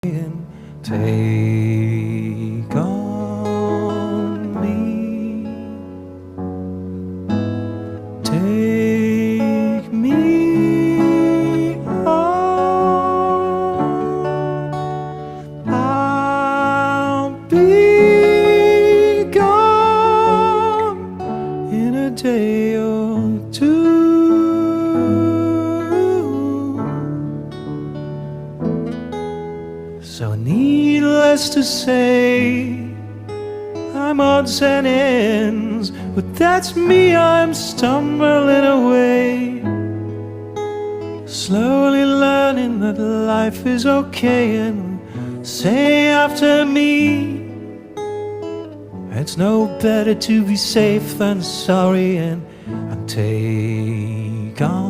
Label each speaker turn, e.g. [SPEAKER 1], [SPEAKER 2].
[SPEAKER 1] and take on me. Take me on. I'll be gone in a day or two. So needless to say, I'm odds and ends, but that's me, I'm stumbling away, slowly learning that life is okay. And say after me, it's no better to be safe than sorry. And take on